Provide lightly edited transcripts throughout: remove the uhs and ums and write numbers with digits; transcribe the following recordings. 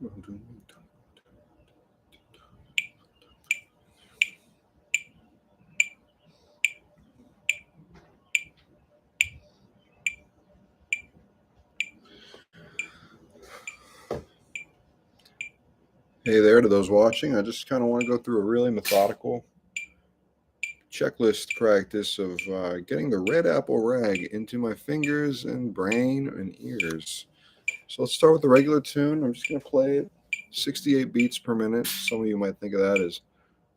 Hey there to those watching. I just kind of want to go through a really methodical checklist practice of getting the red apple rag into my fingers and brain and ears. So let's start with the regular tune. I'm just going to play it 68 beats per minute. Some of you might think of that as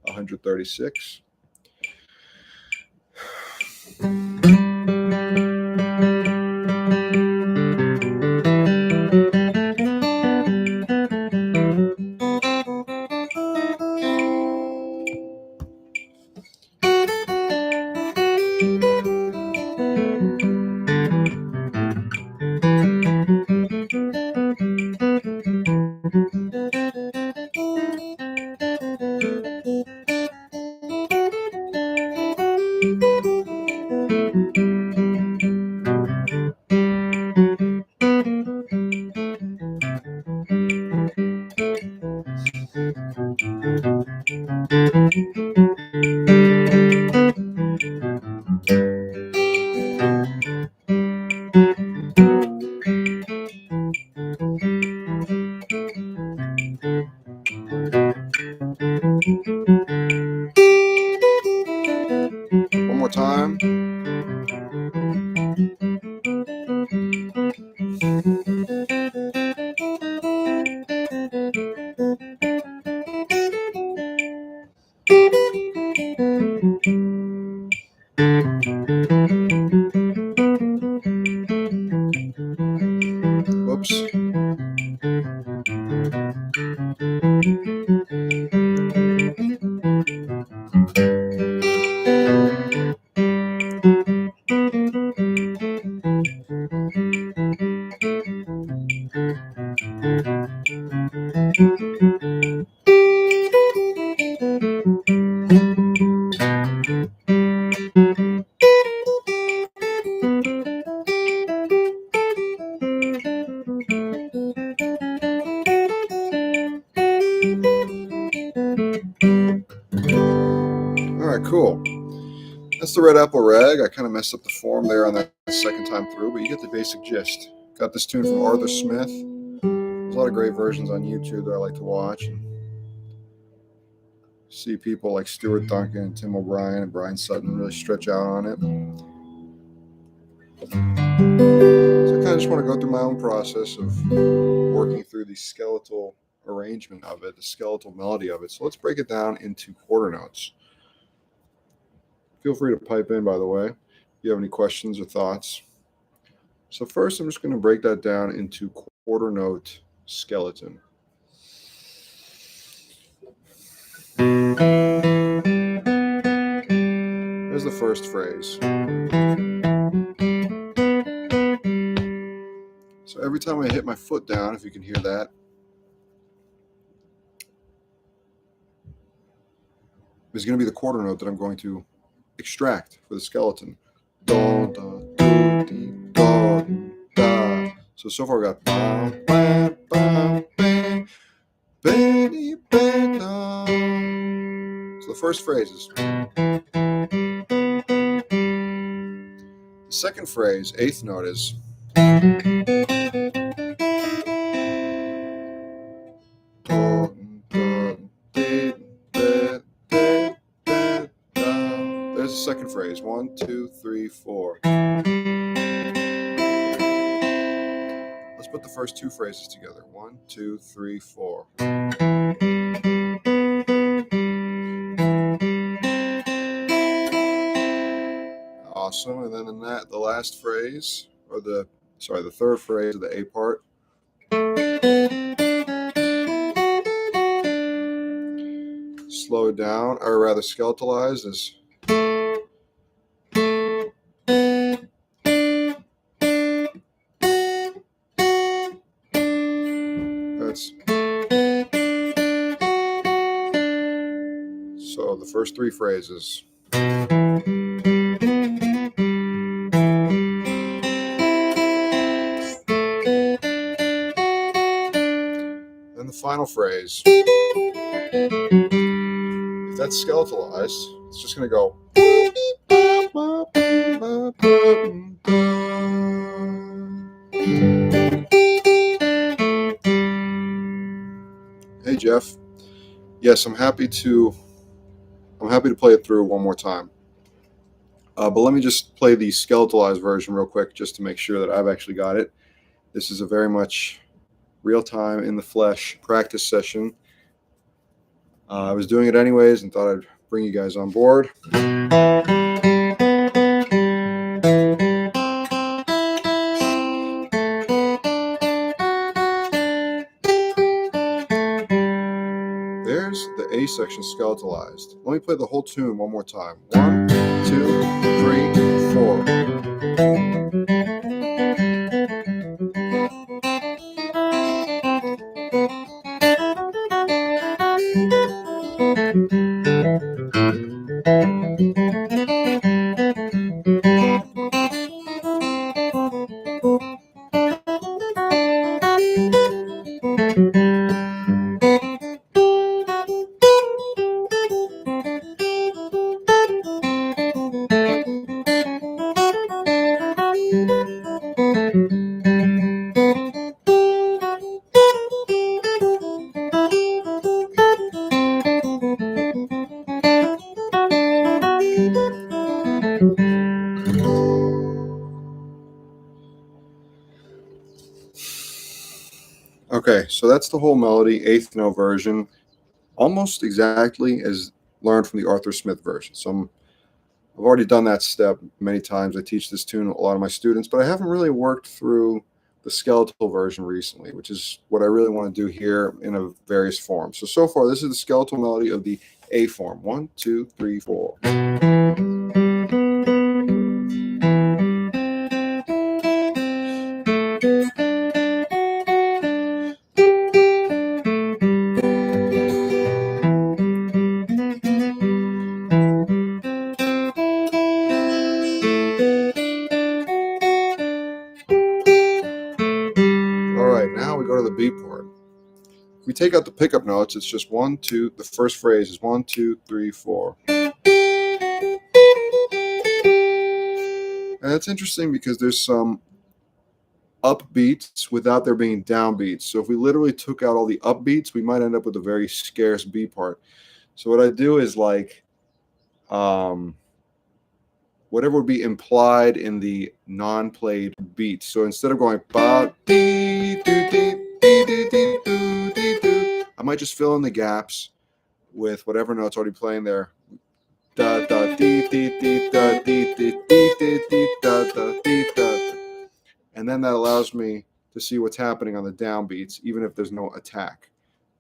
136. One more time. Whoops. All right, cool. That's the red apple rag. I kind of messed up the form there on that second time through, but you get the basic gist. Got this tune from Arthur Smith. There's a lot of great versions on YouTube that I like to watch. And see people like Stuart Duncan and Tim O'Brien and Brian Sutton really stretch out on it. So I kind of just want to go through my own process of working through the skeletal arrangement of it, the skeletal melody of it. So let's break it down into quarter notes. Feel free to pipe in, by the way, if you have any questions or thoughts. So first, I'm just going to break that down into quarter note skeleton. Here's the first phrase. So every time I hit my foot down, if you can hear that, is going to be the quarter note that I'm going to extract for the skeleton. Do, do, do, dee, do, da. So far we got bam, bam, bam, bam, bam, bam, da. So the first phrase is. The second phrase, eighth note, is. There's the second phrase. 1, 2, 3, 4. Let's put the first two phrases together. 1, 2, 3, 4. Awesome. And then in that, the last phrase, or the third phrase of the A part. Slowed down, or rather skeletalized, is. So the first three phrases. Then the final phrase. If that's skeletalized, it's just going to go. Hey Jeff. Yes, I'm happy to play it through one more time. But let me just play the skeletalized version real quick just to make sure that I've actually got it. This is a very much real-time, in the flesh practice session. I was doing it anyways and thought I'd bring you guys on board. There's the A section skeletalized. Let me play the whole tune one more time. 1, 2, 3, 4. Okay, so that's the whole melody, eighth note version, almost exactly as learned from the Arthur Smith version. So I've already done that step many times. I teach this tune to a lot of my students, but I haven't really worked through the skeletal version recently, which is what I really want to do here in a various forms. So far, this is the skeletal melody of the A form. 1, 2, 3, 4. All right, now we go to the B part. If we take out the pickup notes, it's just 1, 2. The first phrase is 1, 2, 3, 4. And that's interesting because there's some upbeats without there being downbeats. So if we literally took out all the upbeats, we might end up with a very scarce B part. So what I do is like whatever would be implied in the non-played beats. So instead of going ba dee doo dee dee dee dee doo dee doo, I might just fill in the gaps with whatever notes already playing there. Da da dee dee dee da dee dee dee dee dee da da dee da. And then that allows me to see what's happening on the downbeats, even if there's no attack.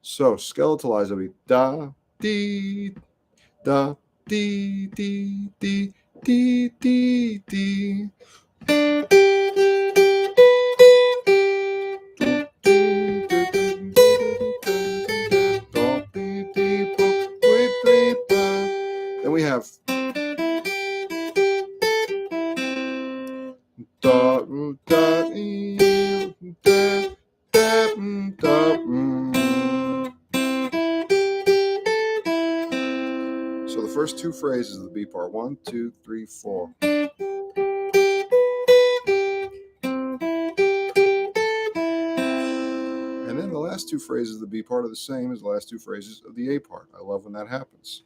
So skeletalized will be da dee da dee dee dee dee dee dee. Then we have da da da da. So the first two phrases of the B part, 1, 2, 3, 4. And then the last two phrases of the B part are the same as the last two phrases of the A part. I love when that happens.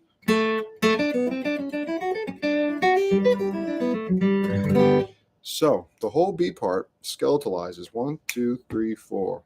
So the whole B part skeletalizes 1, 2, 3, 4.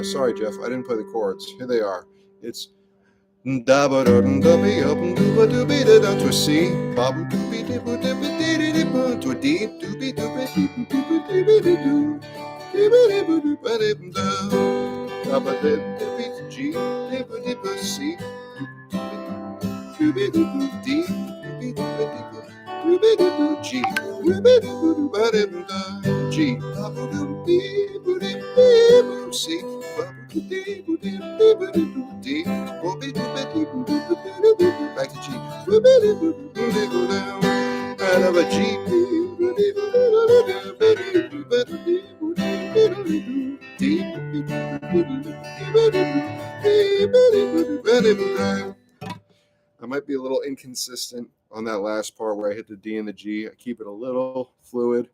Sorry, Jeff, I didn't play the chords. Here they are. It's to a C, to a D, G, C, D. G, G, C, D, back to G, out of a G, I might be a little inconsistent on that last part where I hit the D and the G. I keep it a little fluid.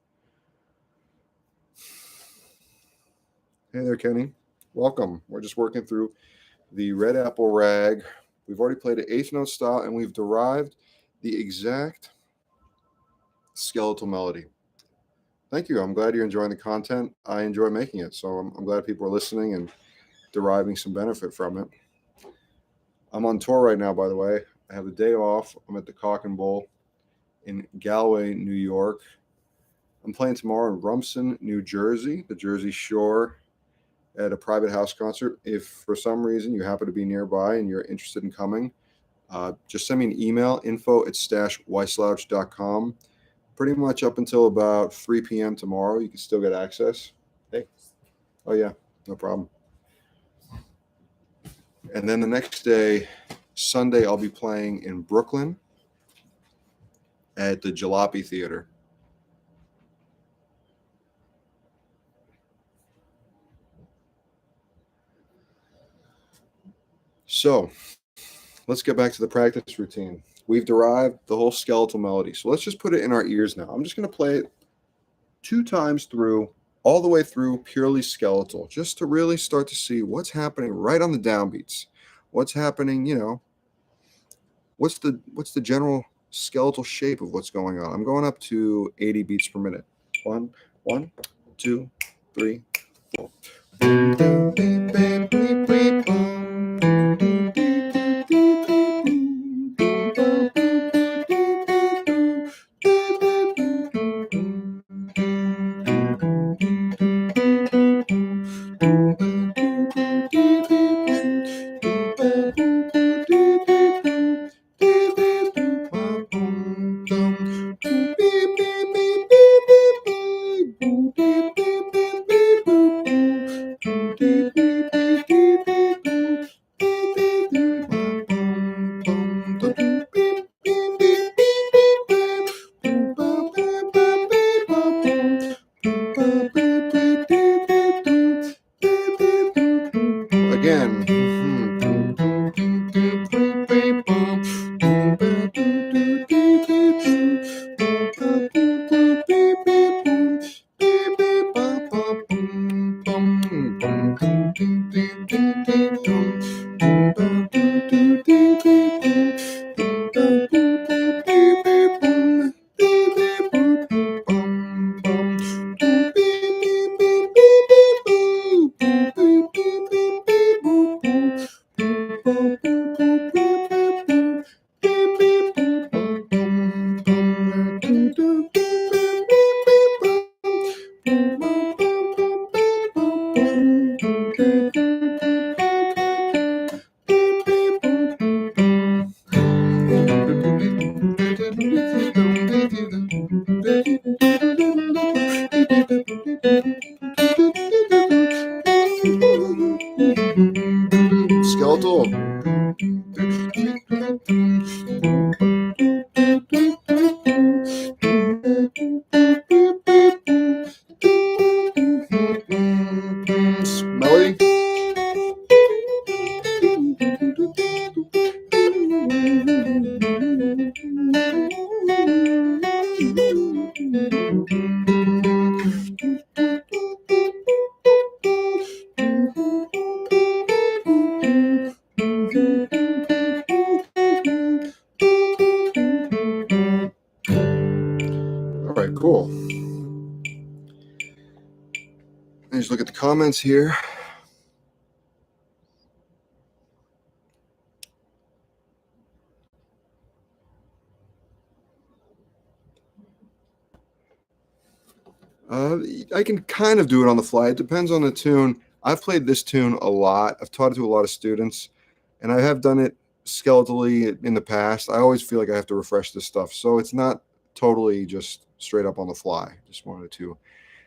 Hey there, Kenny. Welcome. We're just working through the Red Apple Rag. We've already played an eighth note style, and we've derived the exact skeletal melody. Thank you. I'm glad you're enjoying the content. I enjoy making it, so I'm glad people are listening and deriving some benefit from it. I'm on tour right now, by the way. I have a day off. I'm at the Cock and Bull in Galway, New York. I'm playing tomorrow in Rumson, New Jersey, the Jersey Shore, at a private house concert. If for some reason you happen to be nearby and you're interested in coming, just send me an email, info@stashweisslouch.com. Pretty much up until about 3 p.m. tomorrow, you can still get access. Hey. Oh, yeah, no problem. And then the next day, Sunday, I'll be playing in Brooklyn at the Jalopy Theater. So let's get back to the practice routine. We've derived the whole skeletal melody. So let's just put it in our ears now. I'm just going to play it 2 times through, all the way through, purely skeletal, just to really start to see what's happening right on the downbeats. What's happening, what's the general skeletal shape of what's going on. I'm going up to 80 beats per minute. 1, 2, 3, 4. Again. Skeletal. Melody. All right, cool. Let's look at the comments here. I can kind of do it on the fly. It depends on the tune. I've played this tune a lot. I've taught it to a lot of students, and I have done it skeletally in the past. I always feel like I have to refresh this stuff. So it's not totally just straight up on the fly. Just wanted to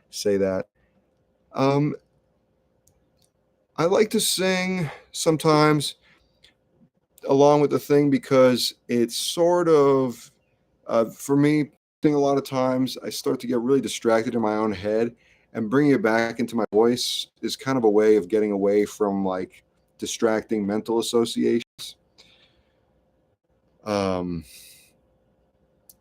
say that. Um, I like to sing sometimes along with the thing because it's sort of, for me, a lot of times I start to get really distracted in my own head, and bringing it back into my voice is kind of a way of getting away from like distracting mental associations. Um,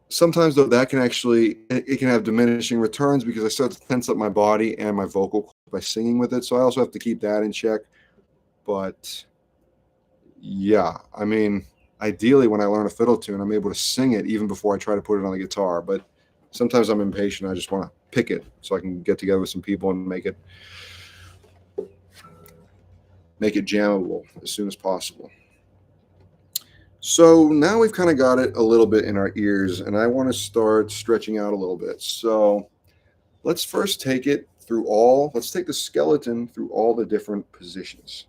Sometimes though that can actually it can have diminishing returns because I start to tense up my body and my vocal cords by singing with it. So I also have to keep that in check. But yeah, I mean, ideally when I learn a fiddle tune, I'm able to sing it even before I try to put it on the guitar. But sometimes I'm impatient. I just want to pick it so I can get together with some people and make it jammable as soon as possible. So now we've kind of got it a little bit in our ears, and I want to start stretching out a little bit. So let's first let's take the skeleton through all the different positions.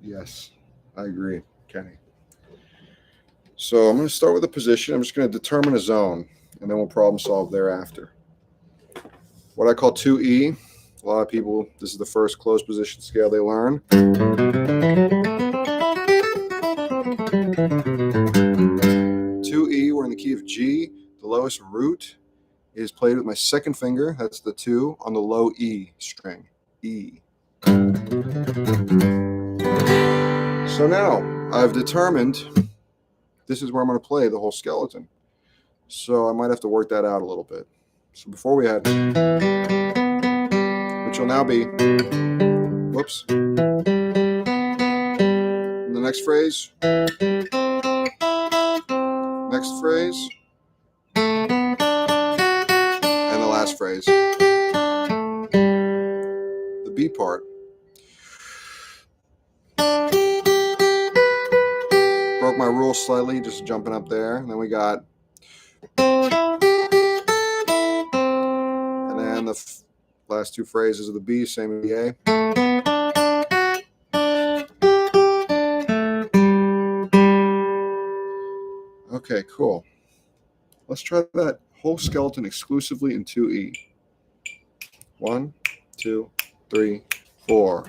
Yes, I agree, Kenny. So I'm going to start with a position. I'm just going to determine a zone, and then we'll problem solve thereafter. What I call 2E. A lot of people, this is the first closed position scale they learn. 2E, we're in the key of G. The lowest root is played with my second finger. That's the 2 on the low E string. E. So now I've determined this is where I'm going to play the whole skeleton. So I might have to work that out a little bit. So before we had, which will now be, whoops. And the next phrase, and the last phrase. The B part. Broke my rule slightly, just jumping up there. And then we got, and then the last two phrases of the B, same as the A. Okay, cool. Let's try that whole skeleton exclusively in 2E. 1, 2, 3, 4.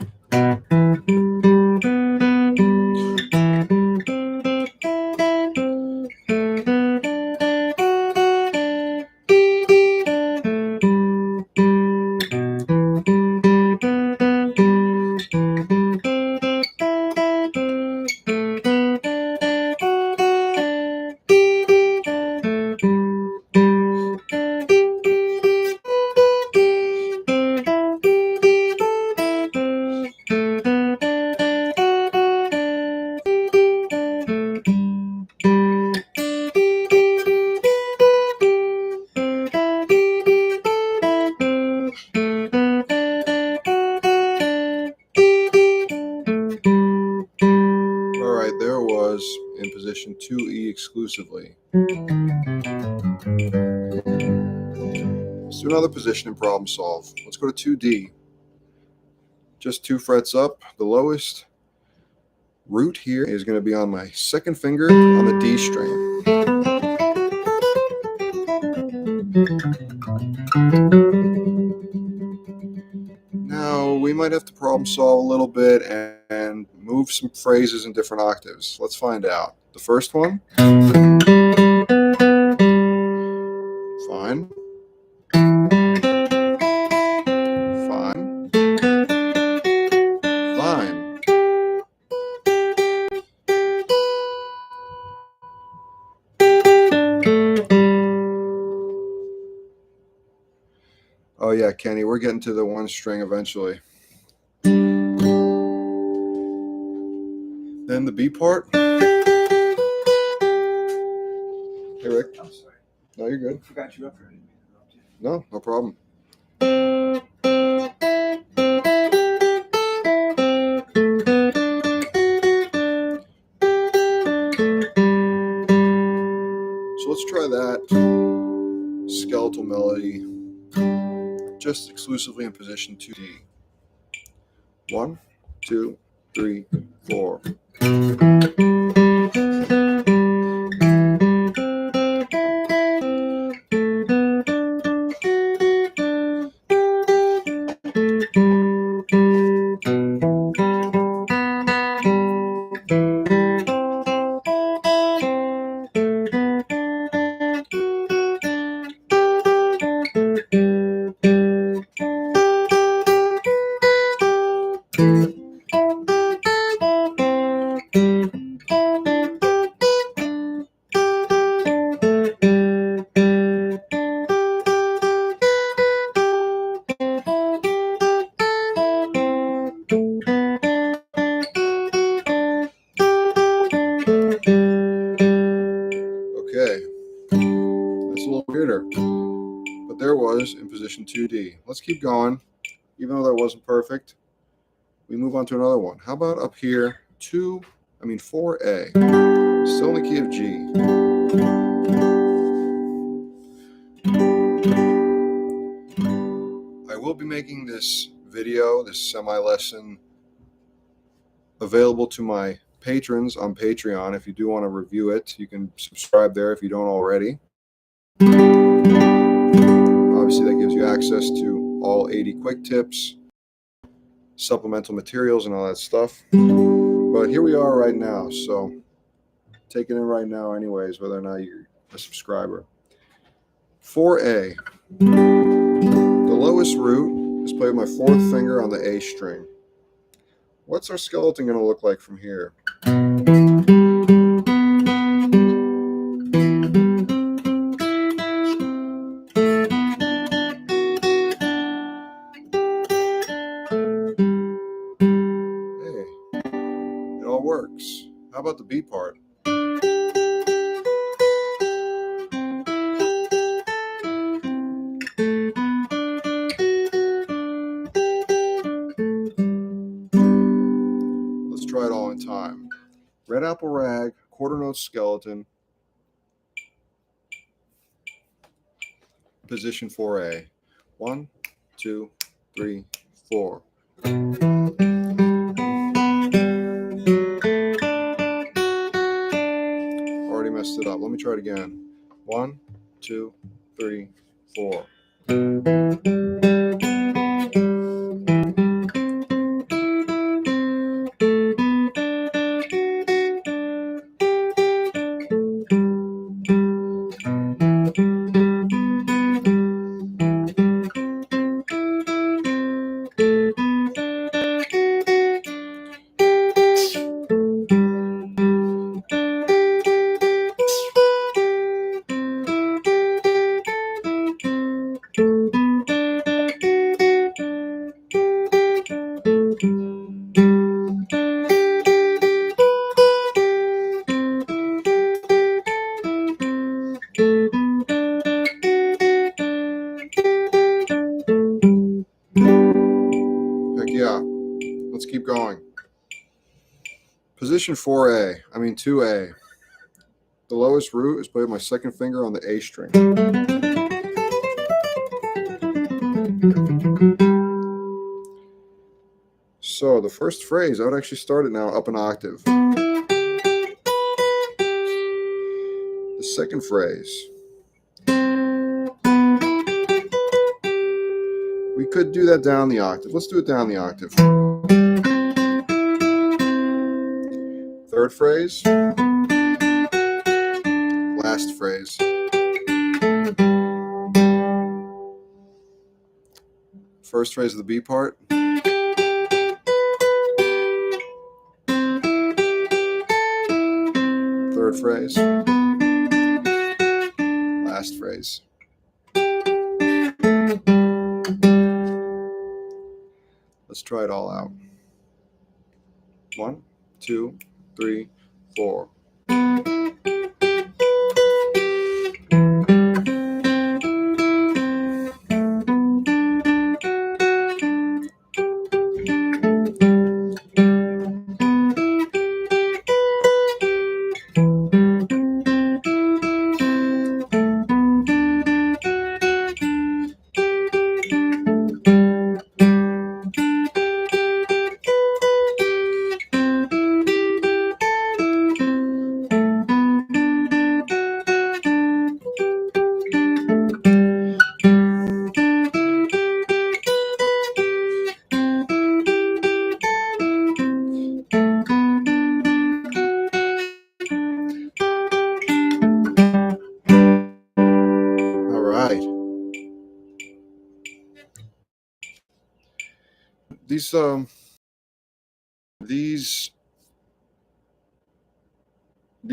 There was in position 2E exclusively. Let's do another position and problem solve. Let's go to 2D. Just 2 frets up. The lowest root here is going to be on my second finger on the D string. Now we might have to problem solve a little bit and move some phrases in different octaves. Let's find out. The first one. Fine. Fine. Fine. Oh yeah, Kenny, we're getting to the one string eventually. Then the B part. Hey Rick. I'm sorry. No, you're good. I forgot you up there. No problem. So let's try that skeletal melody just exclusively in position 2D. 1, 2, 3, 4. Okay, that's a little weirder, but there was in position 2D. Let's keep going. Even though that wasn't perfect, we move on to another one. How about up here, 4A, still in the key of G. I will be making this video, this semi-lesson, available to my patrons on Patreon. If you do want to review it, you can subscribe there if you don't already. Obviously, that gives you access to all 80 quick tips, supplemental materials, and all that stuff. But here we are right now, so take it in right now anyways, whether or not you're a subscriber. 4A. The lowest root is played with my fourth finger on the A string. What's our skeleton going to look like from here? Hey, it all works. How about the B part? Let's try it all in time. Red Apple Rag, quarter note skeleton, position 4A. 1, 2, 3, 4. Already messed it up. Let me try it again. 1, 2, 3, 4. Heck yeah. Let's keep going. Position 2A. The lowest root is played with my second finger on the A string. So the first phrase, I would actually start it now up an octave. The second phrase, we could do that down the octave. Let's do it down the octave. Third phrase, last phrase. First phrase of the B part. Third phrase. Last phrase. Let's try it all out. 1, 2, 3, 4. these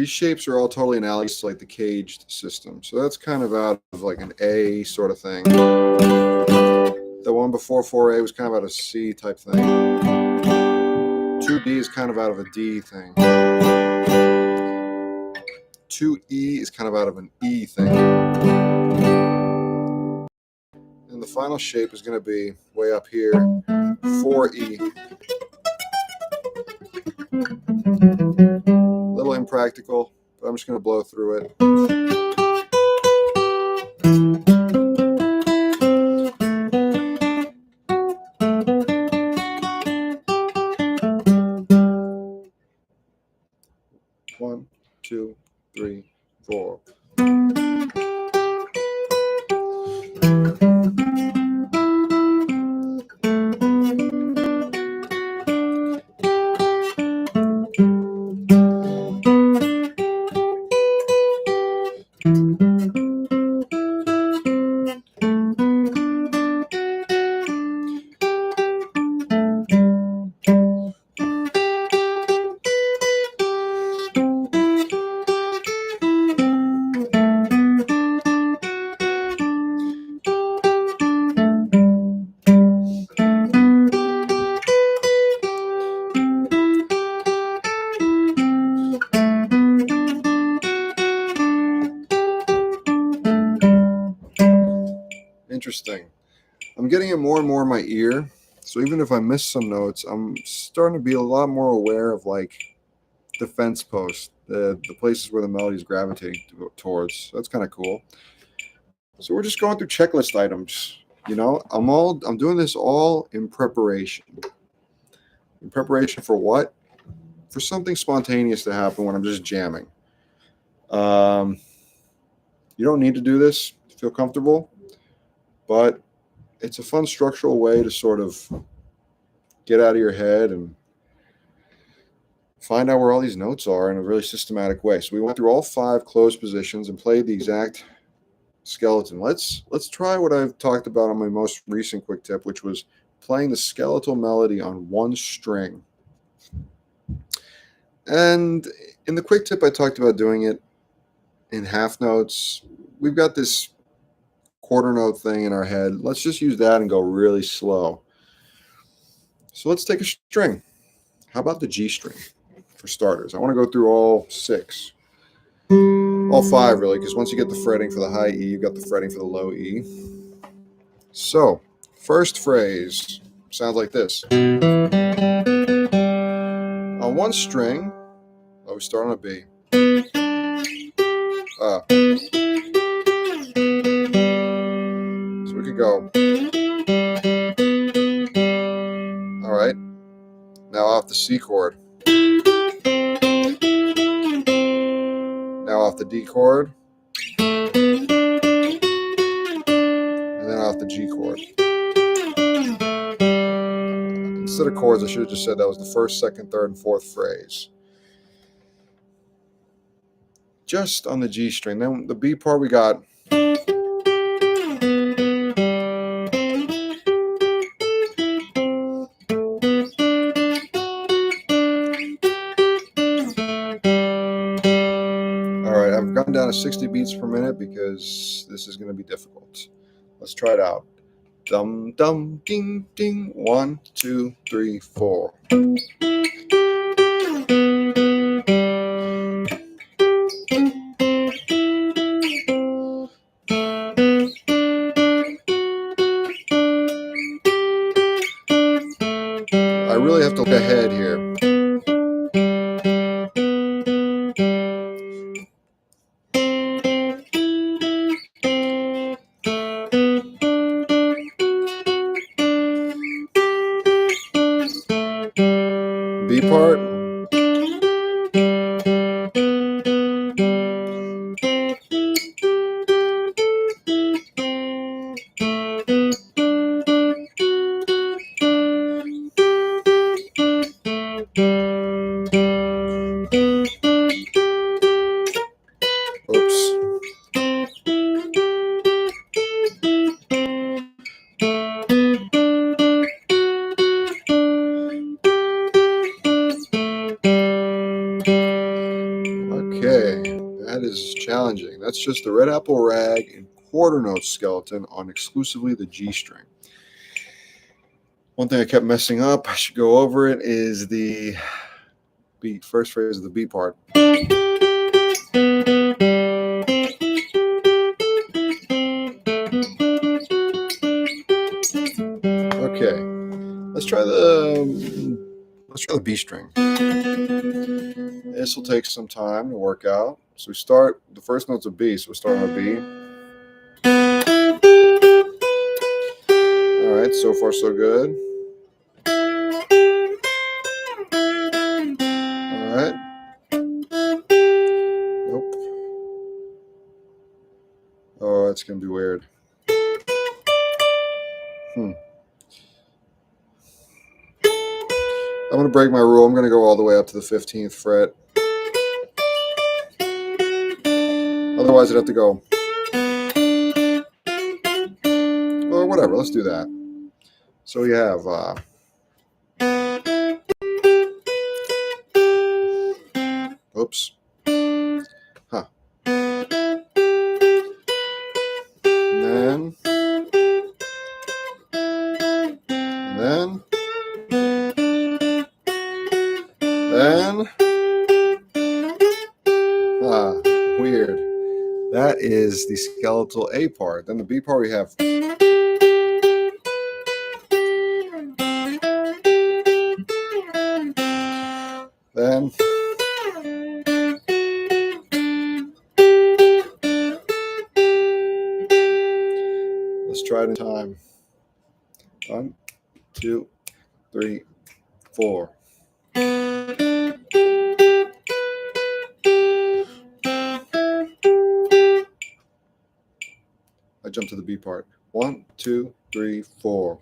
shapes are all totally analogous to like the caged system. So that's kind of out of like an A sort of thing. The one before 4A was kind of out of C type thing. 2D is kind of out of a D thing. 2E is kind of out of an E thing. And the final shape is going to be way up here, 4E. A little impractical, but I'm just going to blow through it. 1, 2, 3, 4. Interesting. I'm getting it more and more in my ear. So even if I miss some notes, I'm starting to be a lot more aware of like the fence post, the places where the melody is gravitating towards. So that's kind of cool. So we're just going through checklist items. You know, I'm doing this all in preparation. In preparation for what? For something spontaneous to happen when I'm just jamming. You don't need to do this to feel comfortable, but it's a fun structural way to sort of get out of your head and find out where all these notes are in a really systematic way. So we went through all 5 closed positions and played the exact skeleton. Let's try what I've talked about on my most recent quick tip, which was playing the skeletal melody on one string. And in the quick tip, I talked about doing it in half notes. We've got this quarter note thing in our head. Let's just use that and go really slow. So let's take a string. How about the G string for starters? I want to go through all 6. All 5 really, because once you get the fretting for the high E, you've got the fretting for the low E. So, first phrase sounds like this. On one string, we start on a B. So we could go. All right. Now off the C chord. Now off the D chord. And then off the G chord. Instead of chords, I should have just said that was the first, second, third, and fourth phrase. Just on the G string. Then the B part we got. Alright, I've gone down to 60 beats per minute because this is going to be difficult. Let's try it out. Dum dum ding ding. 1, 2, 3, 4. I really have to look ahead here. B part. Oops. is challenging. That's just the red apple rag and quarter note skeleton on exclusively the G string. One thing I kept messing up, I should go over it, is the beat, first phrase of the B part. Okay, let's try the B string. This will take some time to work out. So we start, the first note's a B, so we'll start on a B. All right, so far so good. All right. Nope. Oh, that's gonna be weird. I'm gonna break my rule. I'm gonna go all the way up to the 15th fret. Otherwise, I'd have to go. Or whatever. Let's do that. So we have. Oops. Huh. And then. Weird. That is the skeletal A part. Then the B part we have. Then. Let's try it in time. 1, 2, 3, 4. I jump to the B part. 1, 2, 3, 4.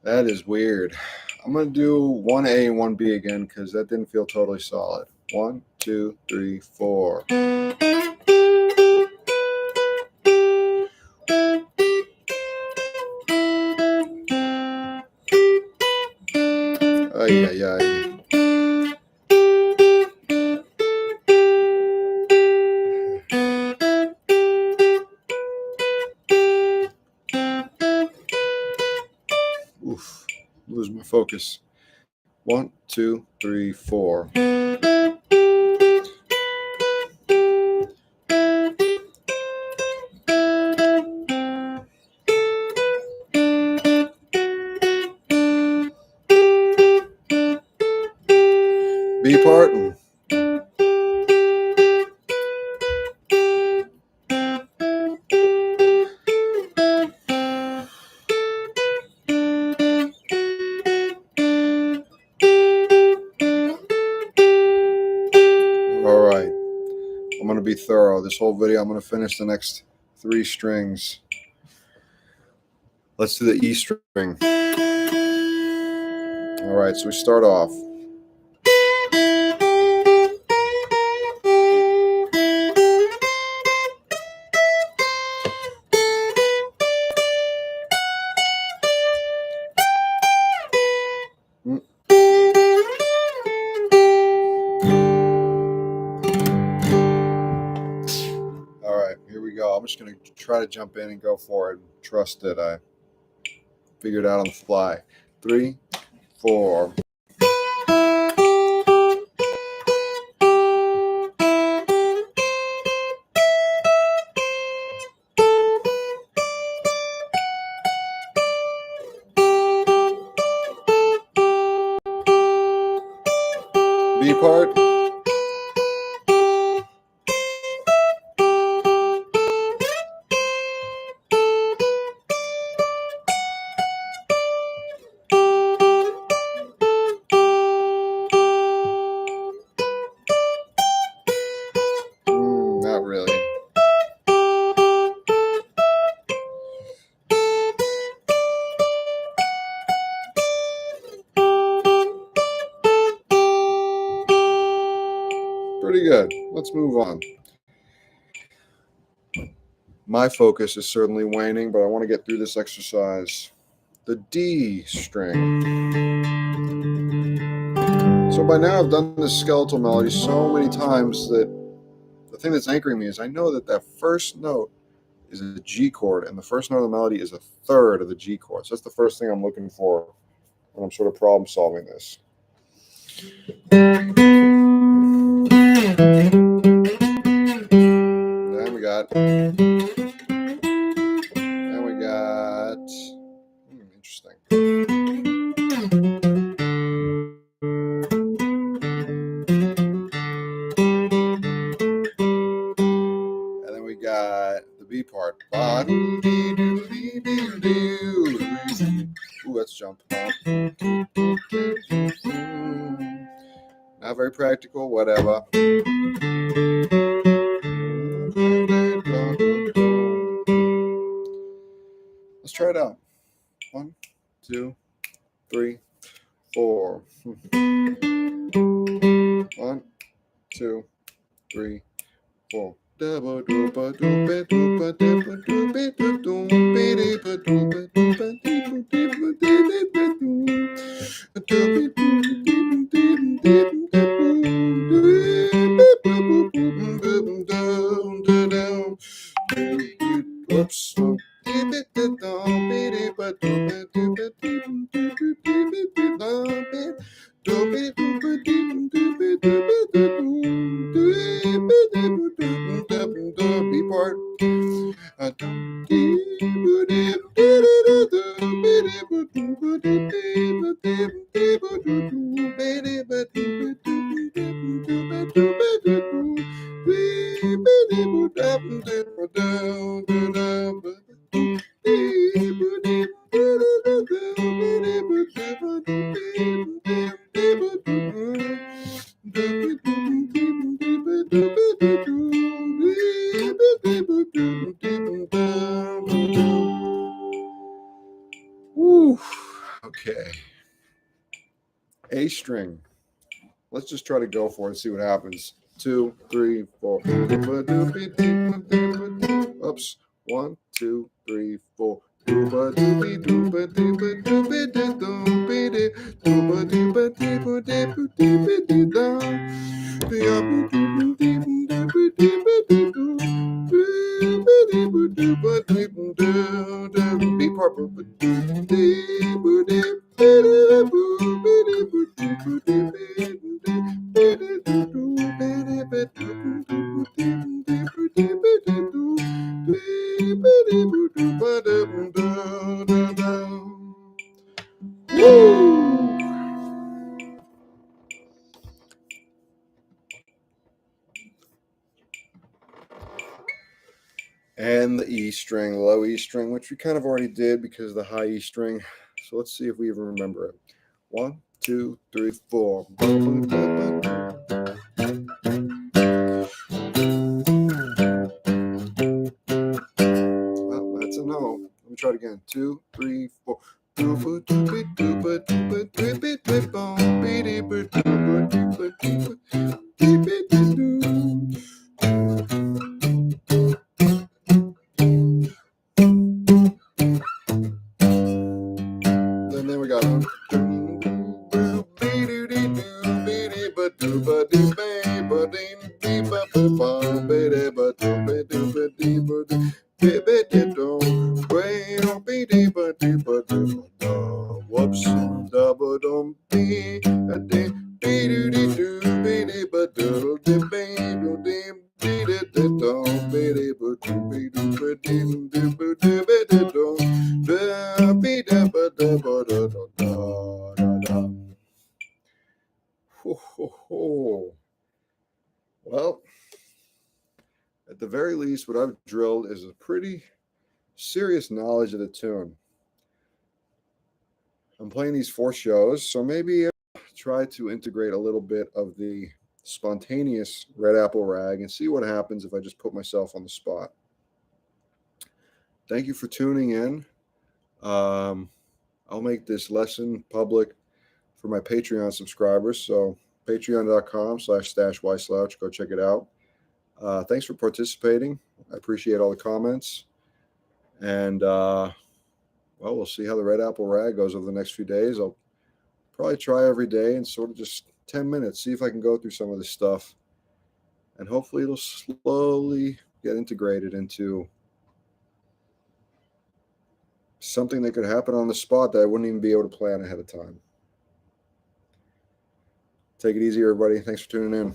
That is weird. I'm going to do 1A and 1B again because that didn't feel totally solid. 1, 2, 3, 4. Ay, ay, ay. Oof, lose my focus. 1, 2, 3, 4. B part. All right. I'm going to be thorough. This whole video, I'm going to finish the next 3 strings. Let's do the E string. All right, so we start off. All right, here we go. I'm just going to try to jump in and go for it. Trust that I figured it out on the fly. 3, 4. B part. Not really. Pretty good. Let's move on. My focus is certainly waning, but I want to get through this exercise. The D string. So by now I've done this skeletal melody so many times that the thing that's anchoring me is I know that that first note is a G chord, and the first note of the melody is a third of the G chord. So that's the first thing I'm looking for when I'm sort of problem solving this. Then we got interesting. And then we got the B part. Ooh, let's jump. Not very practical, whatever. Let's try it out. 1, 2, 3, 4. 1, 2, 3, 4. Whoops. B part. Woo. Okay. A string. Let's just try to go for it and see what happens. 2, 3, 4. Oops. 1, 2, 3, 4. B part. And the E string, the low E string, which we kind of already did because of the high E string. So let's see if we even remember it. 1, 2, 3, 4. Well, that's a no. Let me try it again. 2, 3, 4. And then we got whoops. Well, at the very least, what I've drilled is a pretty serious knowledge of the tune. I'm playing these 4 shows, so maybe I'll try to integrate a little bit of the spontaneous red apple rag and see what happens if I just put myself on the spot. Thank you for tuning in. I'll make this lesson public for my Patreon subscribers, so patreon.com/stashyslouch. Go check it out. Thanks for participating. I appreciate all the comments. And, well, we'll see how the red apple rag goes over the next few days. I'll probably try every day and sort of just 10 minutes, see if I can go through some of this stuff. And hopefully it'll slowly get integrated into something that could happen on the spot that I wouldn't even be able to plan ahead of time. Take it easy, everybody. Thanks for tuning in.